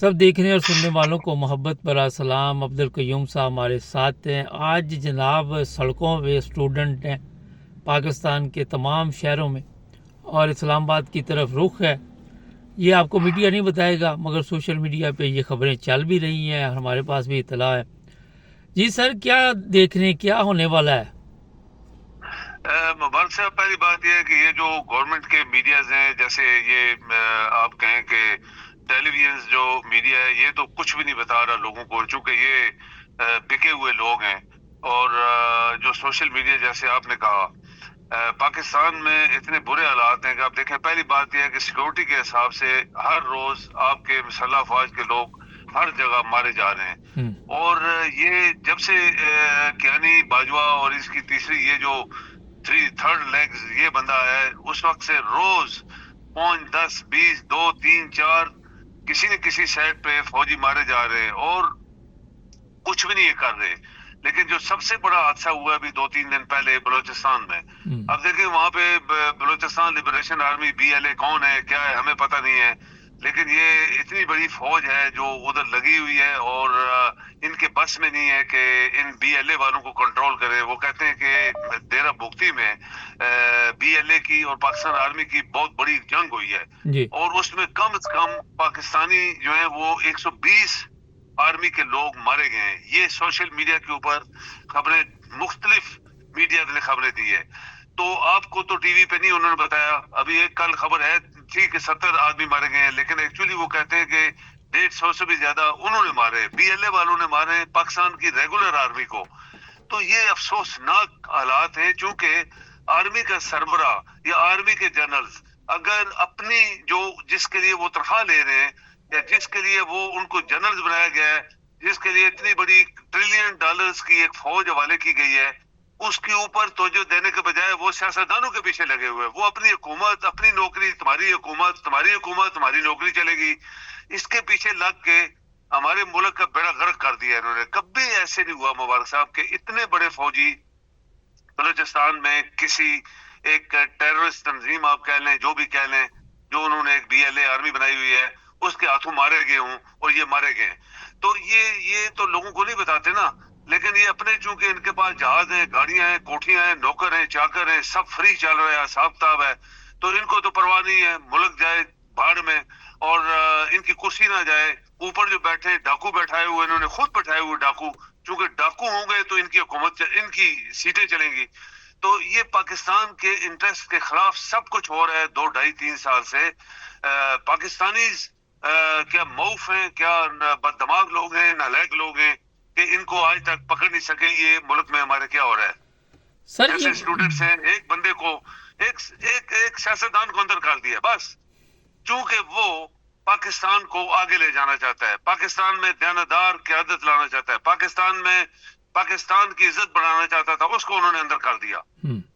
سب دیکھنے اور سننے والوں کو محبت برا سلام. عبدالقیوم صاحب ہمارے ساتھ ہیں. آج جناب سڑکوں پہ اسٹوڈنٹ ہیں پاکستان کے تمام شہروں میں اور اسلام آباد کی طرف رخ ہے. یہ آپ کو میڈیا نہیں بتائے گا مگر سوشل میڈیا پہ یہ خبریں چل بھی رہی ہیں, ہمارے پاس بھی اطلاع ہے. جی سر, کیا دیکھنے کیا ہونے والا ہے؟ مبارک صاحب, پہلی بات یہ ہے کہ یہ جو گورنمنٹ کے میڈیاز ہیں, جیسے یہ آپ کہیں کہ ٹیلی ویژن جو میڈیا ہے, یہ تو کچھ بھی نہیں بتا رہا لوگوں کو, چونکہ یہ بکے ہوئے لوگ ہیں. اور جو سوشل میڈیا جیسے آپ نے کہا, پاکستان میں اتنے برے حالات ہیں کہ آپ دیکھیں, پہلی بات یہ ہے کہ سیکورٹی کے حساب سے ہر روز آپ کے مسلح افواج کے لوگ ہر جگہ مارے جا رہے ہیں. اور یہ جب سے کیانی باجوہ اور اس کی تیسری یہ جو تھرڈ لیگز یہ بندہ ہے, اس وقت سے روز 5 10 20 2 3 4 کسی نہ کسی سائڈ پہ فوجی مارے جا رہے ہیں اور کچھ بھی نہیں یہ کر رہے. لیکن جو سب سے بڑا حادثہ ہوا ابھی 2-3 دن پہلے بلوچستان میں, اب دیکھیں وہاں پہ بلوچستان لبریشن آرمی BLA کون ہے کیا ہے ہمیں پتہ نہیں ہے, لیکن یہ اتنی بڑی فوج ہے جو ادھر لگی ہوئی ہے اور ان کے بس میں نہیں ہے کہ ان BLA والوں کو کنٹرول کرے. وہ کہتے ہیں کہ ڈیرہ بگٹی میں BLA کی اور پاکستان آرمی کی بہت بڑی جنگ ہوئی ہے جی. اور اس میں کم از کم پاکستانی جو ہیں وہ 120 آرمی کے لوگ مارے گئے ہیں. یہ سوشل میڈیا کے اوپر خبریں, مختلف میڈیا نے خبریں دی ہے. تو آپ کو تو ٹی وی پہ نہیں انہوں نے بتایا. ابھی ایک کل خبر ہے تھی کہ 70 آدمی مارے گئے ہیں, لیکن ایکچولی وہ کہتے ہیں کہ 150 سے بھی زیادہ انہوں نے مارے, BLA والوں نے مارے پاکستان کی ریگولر آرمی کو. تو یہ افسوسناک حالات ہیں, چونکہ آرمی کا سربراہ یا آرمی کے جنرلز اگر اپنی جو جس کے لیے وہ تنخواہ لے رہے ہیں یا جس کے لیے وہ ان کو جنرلز بنایا گیا ہے, جس کے لیے اتنی بڑی $1 ٹریلین کی ایک فوج حوالے کی گئی ہے, اس کے اوپر توجہ دینے کے بجائے وہ سیاستدانوں کے پیچھے لگے ہوئے. وہ اپنی حکومت, اپنی نوکری, تمہاری حکومت, تمہاری نوکری چلے گی, اس کے پیچھے لگ کے ہمارے ملک کا بیڑا غرق کر دیا انہوں نے. کبھی ایسے نہیں ہوا مبارک صاحب کہ اتنے بڑے فوجی بلوچستان میں کسی ایک ٹیررسٹ تنظیم آپ کہہ لیں, جو بھی کہہ لیں, جو انہوں نے ایک BLA آرمی بنائی ہوئی ہے, اس کے ہاتھوں مارے گئے ہوں اور یہ مارے گئے. تو یہ تو لوگوں کو نہیں بتاتے نا, لیکن یہ اپنے چونکہ ان کے پاس جہاز ہیں, گاڑیاں ہیں, کوٹھیاں ہیں, نوکر ہیں, چاکر ہیں, سب فری چل رہا ہے, حساب کتاب ہے, تو ان کو تو پرواہ نہیں ہے ملک جائے بھاڑ میں اور ان کی کرسی نہ جائے. اوپر جو بیٹھے ڈاکو بیٹھائے ہوئے, انہوں نے خود بیٹھائے ہوئے ڈاکو, چونکہ ڈاکو ہوں گے تو ان کی حکومت, ان کی سیٹیں چلیں گی. تو یہ پاکستان کے انٹرسٹ کے خلاف سب کچھ ہو رہا ہے 2 2.5 3 سال سے. پاکستانی کیا موف ہیں, کیا بد دماغ لوگ ہیں, نالائق لوگ ہیں کہ ان کو آج تک پکڑ نہیں سکے یہ ملک میں ہمارے کیا ہو رہا ہے. سر جیسے اسٹوڈنٹس ہیں, ایک بندے کو ایک سیاستدان کو اندر کر دیا بس, چونکہ وہ پاکستان کو آگے لے جانا چاہتا ہے, پاکستان میں دیانتدار قیادت لانا چاہتا ہے, پاکستان کی عزت بڑھانا چاہتا تھا, اس کو انہوں نے اندر کر دیا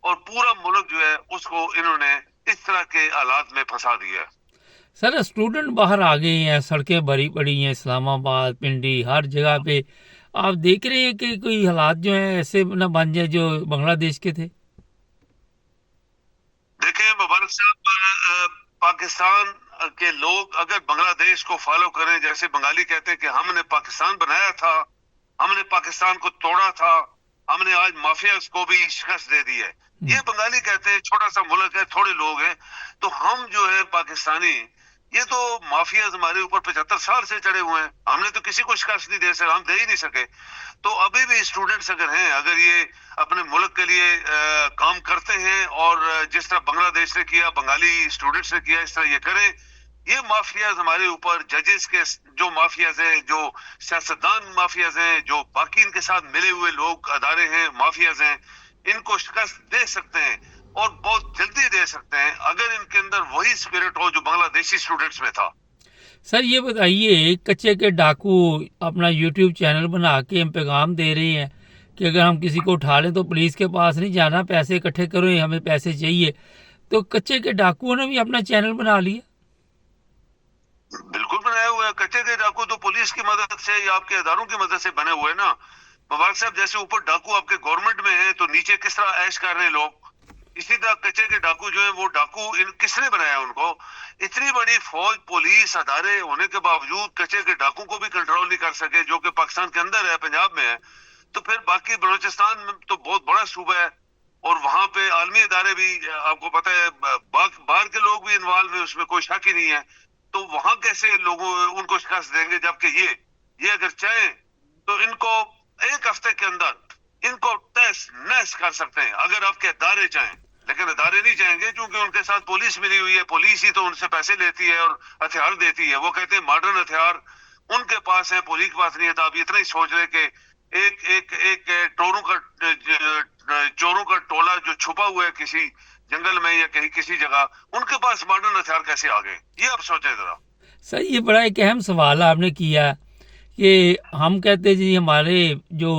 اور پورا ملک جو ہے اس کو انہوں نے اس طرح کے حالات میں پھنسا دیا ہے. سر اسٹوڈنٹ باہر آ گئے ہیں, سڑکیں بھری پڑی ہیں, اسلام آباد, پنڈی, ہر جگہ پہ. آپ دیکھ رہے ہیں کہ کوئی حالات جو ہیں ایسے نہ بن جائے جو بنگلہ دیش کے تھے. دیکھیں مبارک صاحب, پاکستان کے لوگ اگر بنگلہ دیش کو فالو کریں, جیسے بنگالی کہتے ہیں کہ ہم نے پاکستان بنایا تھا, ہم نے پاکستان کو توڑا تھا, ہم نے آج مافیاز کو بھی شکست دے دی ہے. یہ بنگالی کہتے ہیں چھوٹا سا ملک ہے, تھوڑے لوگ ہیں, تو ہم جو ہے پاکستانی, یہ تو مافیاز ہمارے اوپر 75 سال سے چڑھے ہوئے ہیں, ہم نے تو کسی کو شکست نہیں دے سکے, ہم دے ہی نہیں سکے. تو ابھی بھی اسٹوڈنٹس اگر ہیں, اگر یہ اپنے ملک کے لیے کام کرتے ہیں اور جس طرح بنگلہ دیش نے کیا, بنگالی اسٹوڈنٹس نے کیا, اس طرح یہ کریں. یہ مافیاز ہمارے اوپر, ججز کے جو مافیاز ہیں, جو سیاستدان مافیاز ہیں, جو باقی ان کے ساتھ ملے ہوئے لوگ ادارے ہیں مافیاز ہیں, ان کو شکست دے سکتے ہیں اور بہت جلدی دے سکتے ہیں اگر ان کے اندر وہی اسپرٹ ہو جو بنگلہ دیشی اسٹوڈنٹس میں تھا. سر یہ بتائیے, کچے کے ڈاکو اپنا یوٹیوب چینل بنا کے ہم پیغام دے رہے ہیں کہ اگر ہم کسی کو اٹھا لیں تو پولیس کے پاس نہیں جانا, پیسے اکٹھے کرو, ہمیں پیسے چاہیے. تو کچے کے ڈاکوؤں نے بھی اپنا چینل بنا لیا. بالکل بنایا ہوا ہے. کچے کے ڈاکو تو پولیس کی مدد سے یا آپ کے اداروں کی مدد سے بنے ہوئے نا مبارک صاحب. جیسے اوپر ڈاکو آپ کے گورنمنٹ میں ہیں تو نیچے کس طرح عیش کر رہے ہیں لوگ. اسی طرح کچے کے ڈاکو جو ہیں وہ ڈاکو کس نے بنایا ان کو؟ اتنی بڑی فوج پولیس ادارے ہونے کے باوجود کچے کے ڈاکو کو بھی کنٹرول نہیں کر سکے، جو کہ پاکستان کے اندر ہے، پنجاب میں ہے، تو پھر باقی بلوچستان میں تو بہت بڑا صوبہ ہے اور وہاں پہ عالمی ادارے بھی آپ کو پتہ ہے، باہر کے لوگ بھی انوالو ہیں، اس میں کوئی شک ہی نہیں ہے. تو وہاں کیسے لوگوں ان کو شکست دیں گے؟ جبکہ یہ اگر چاہیں تو ان کو ایک ہفتے کے اندر ان کو تیس نیس کر سکتے ہیں اگر آپ کے ادارے چاہیں، لیکن ادارے نہیں چاہیں گے کیونکہ ان کے ساتھ پولیس ملی ہوئی ہے. پولیس ہی تو ان سے پیسے لیتی ہے اور ہتھیار دیتی ہے. وہ کہتے ہیں ماڈرن ہتھیار ان کے پاس ہے، پولیس کے پاس نہیں ہے. تو آپ اتنا ہی سوچ رہے کہ ایک چوروں کا ٹولہ جو چھپا ہوا ہے کسی جنگل میں یا کہیں کسی جگہ، ان کے پاس ماڈرن ہتھیار کیسے آ گئے؟ یہ آپ سوچیں ذرا. سر یہ بڑا ایک اہم سوال آپ نے کیا کہ ہم کہتے ہیں جی ہمارے جو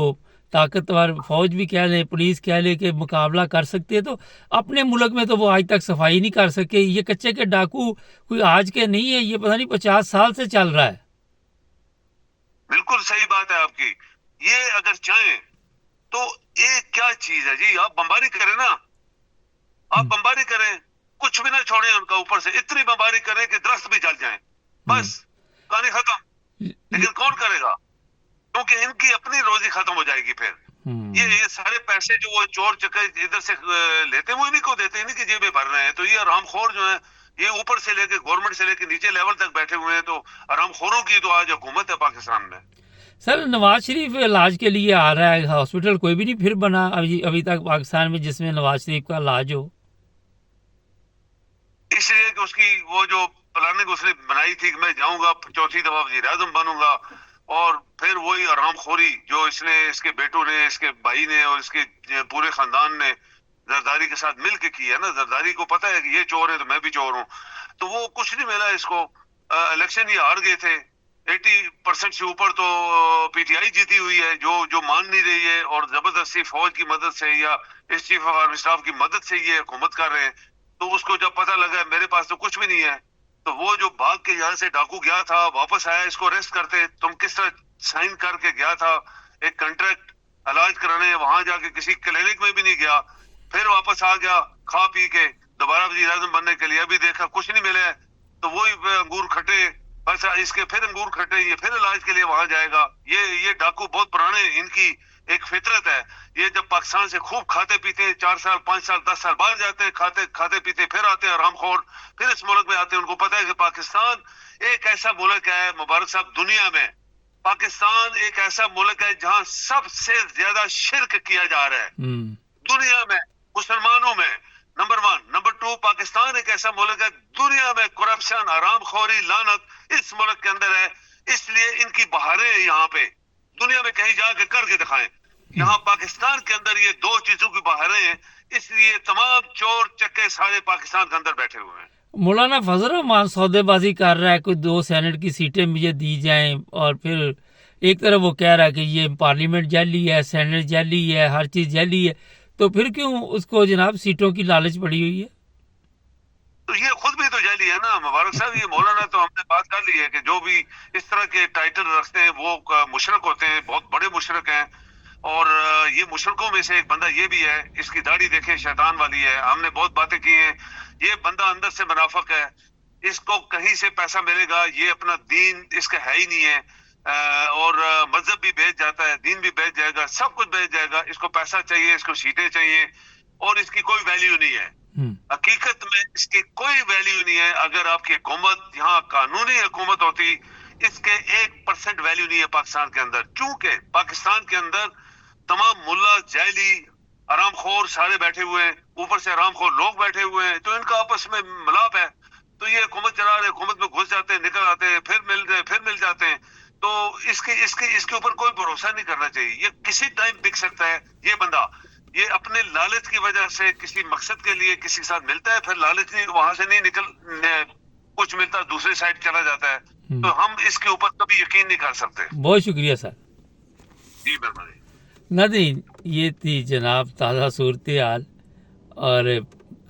طاقتور فوج بھی کہہ لیں، پولیس کہہ لیں کہ مقابلہ کر سکتے ہیں، تو اپنے ملک میں تو وہ آج تک صفائی نہیں کر سکے. یہ کچے کے ڈاکو کوئی آج کے نہیں ہے، یہ پتہ نہیں 50 سال سے چل رہا ہے. بالکل صحیح بات ہے آپ کی. یہ اگر چاہیں تو ایک کیا چیز ہے جی، آپ بمباری کریں نا، آپ بمباری کریں، کچھ بھی نہ چھوڑیں ان کا، اوپر سے اتنی بمباری کریں کہ درخت بھی جل جائیں، بس کہانی ختم. لیکن کون کرے گا؟ کیونکہ ان کی اپنی روزی ختم ہو جائے گی. پھر یہ سارے پیسے جو وہ چور چکے ادھر سے لیتے ہیں وہ انہیں کو دیتے ہیں، انہیں کی جیبیں بھر رہے ہیں. تو یہ حرام خور جو ہیں، یہ اوپر سے لے کے گورنمنٹ سے لے کے نیچے لیول تک بیٹھے ہوئے ہیں. تو حرام خوروں کی تو آج حکومت ہے پاکستان میں. سر نواز شریف علاج کے لیے آ رہا ہے، ہاسپٹل کوئی بھی نہیں پھر بنا ابھی تک پاکستان میں جس میں نواز شریف کا علاج ہو. اس لیے کہ اس کی وہ جو پلاننگ اس نے بنائی تھی کہ میں جاؤں گا 4تھی دفعہ وزیر اعظم بنوں گا، اور پھر وہی حرام خوری جو اس نے، اس کے بیٹوں نے، اس کے بھائی نے اور اس کے پورے خاندان نے زرداری کے ساتھ مل کے کی ہے نا. زرداری کو پتہ ہے کہ یہ چور ہے تو میں بھی چور ہوں. تو وہ کچھ نہیں ملا اس کو. الیکشن یہ ہار گئے تھے 80% سے اوپر. تو پی ٹی آئی جیتی ہوئی ہے جو مان نہیں رہی ہے، اور زبردستی فوج کی مدد سے یا اس چیف آف آرمی اسٹاف کی مدد سے یہ حکومت کر رہے ہیں. تو اس کو جب پتہ لگا میرے پاس تو کچھ بھی نہیں ہے، تو وہ جو بھاگ کے یہاں سے ڈاکو گیا تھا واپس آیا. اس کو ریسٹ کرتے، تم کس طرح سائن کر کے گیا تھا ایک کنٹریکٹ علاج کرانے، وہاں جا کے کسی کلینک میں بھی نہیں گیا، پھر واپس آ گیا کھا پی کے دوبارہ وزیر اعظم بننے کے لیے. ابھی دیکھا کچھ نہیں ملے، تو وہی انگور کھٹے، بس اس کے پھر انگور کھٹے، یہ پھر علاج کے لیے وہاں جائے گا. یہ ڈاکو بہت پرانے، ان کی ایک فطرت ہے. یہ جب پاکستان سے خوب کھاتے پیتے 4 سال 5 سال 10 سال بعد جاتے ہیں، کھاتے پیتے پھر آتے ہیں حرام خور، پھر اس ملک میں آتے ہیں. ان کو پتہ ہے کہ پاکستان ایک ایسا ملک ہے مبارک صاحب، دنیا میں پاکستان ایک ایسا ملک ہے جہاں سب سے زیادہ شرک کیا جا رہا ہے دنیا میں، مسلمانوں میں نمبر 1. نمبر 2 پاکستان ایک ایسا ملک ہے دنیا میں کرپشن، حرام خوری، لعنت اس ملک کے اندر ہے. اس لیے ان کی بہاریں یہاں پہ دنیا میں کہیں جا کے کر کے دکھائیں. یہاں پاکستان کے اندر یہ 2 چیزوں کی بہاریں ہیں، اس لیے تمام چور چکے سارے پاکستان کے اندر بیٹھے ہوئے ہیں. مولانا فضل الرحمان سودے بازی کر رہا ہے، کوئی 2 سینٹ کی سیٹیں مجھے دی جائیں، اور پھر ایک طرف وہ کہہ رہا ہے کہ یہ پارلیمنٹ جعلی ہے، سینٹ جعلی ہے، ہر چیز جعلی ہے. تو پھر کیوں اس کو جناب سیٹوں کی لالچ پڑی ہوئی ہے؟ تو یہ خود بھی تو جعلی ہے نا مبارک صاحب. یہ مولانا تو ہم نے بات کر لی ہے کہ جو بھی اس طرح کے ٹائٹل رکھتے ہیں وہ مشرک ہوتے ہیں، بہت بڑے مشرک ہیں. اور یہ مشرکوں میں سے ایک بندہ یہ بھی ہے، اس کی داڑھی دیکھیں شیطان والی ہے. ہم نے بہت باتیں کی ہیں. یہ بندہ اندر سے منافق ہے، اس کو کہیں سے پیسہ ملے گا، یہ اپنا دین اس کا ہے ہی نہیں ہے، اور مذہب بھی بیچ جاتا ہے، دین بھی بیچ جائے گا، سب کچھ بیچ جائے گا. اس کو پیسہ چاہیے، اس کو سیٹیں چاہیے، اور اس کی کوئی ویلیو نہیں ہے. حقیقت میں اس کی کوئی ویلیو نہیں ہے. اگر آپ کی حکومت یہاں قانونی حکومت ہوتی، اس کے 1% ویلیو نہیں ہے پاکستان کے اندر. چونکہ پاکستان کے اندر تمام ملا جعلی حرام خور سارے بیٹھے ہوئے ہیں، اوپر سے حرام خور لوگ بیٹھے ہوئے ہیں، تو ان کا آپس میں ملاپ ہے. تو یہ حکومت چلا رہے، حکومت میں گھس جاتے ہیں، نکل آتے ہیں، پھر مل جاتے ہیں. تو اس کے اوپر کوئی بھروسہ نہیں کرنا چاہیے. یہ کسی ٹائم بک سکتا ہے. یہ بندہ یہ اپنے لالچ کی وجہ سے کسی مقصد کے لیے کسی کے ساتھ ملتا ہے، پھر لالچ نہیں، وہاں سے نہیں نکل کچھ ملتا، دوسری سائڈ چلا جاتا ہے. تو ہم اس کے اوپر کبھی یقین نہیں کر سکتے. بہت شکریہ سر. جی مہربانی. ندیم، یہ تھی جناب تازہ صورتحال، اور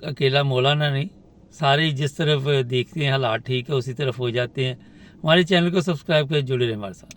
اکیلا مولانا نہیں، سارے جس طرف دیکھتے ہیں حالات ٹھیک ہے اسی طرف ہو جاتے ہیں. ہمارے چینل کو سبسکرائب کر جڑے رہیں ہمارے ساتھ.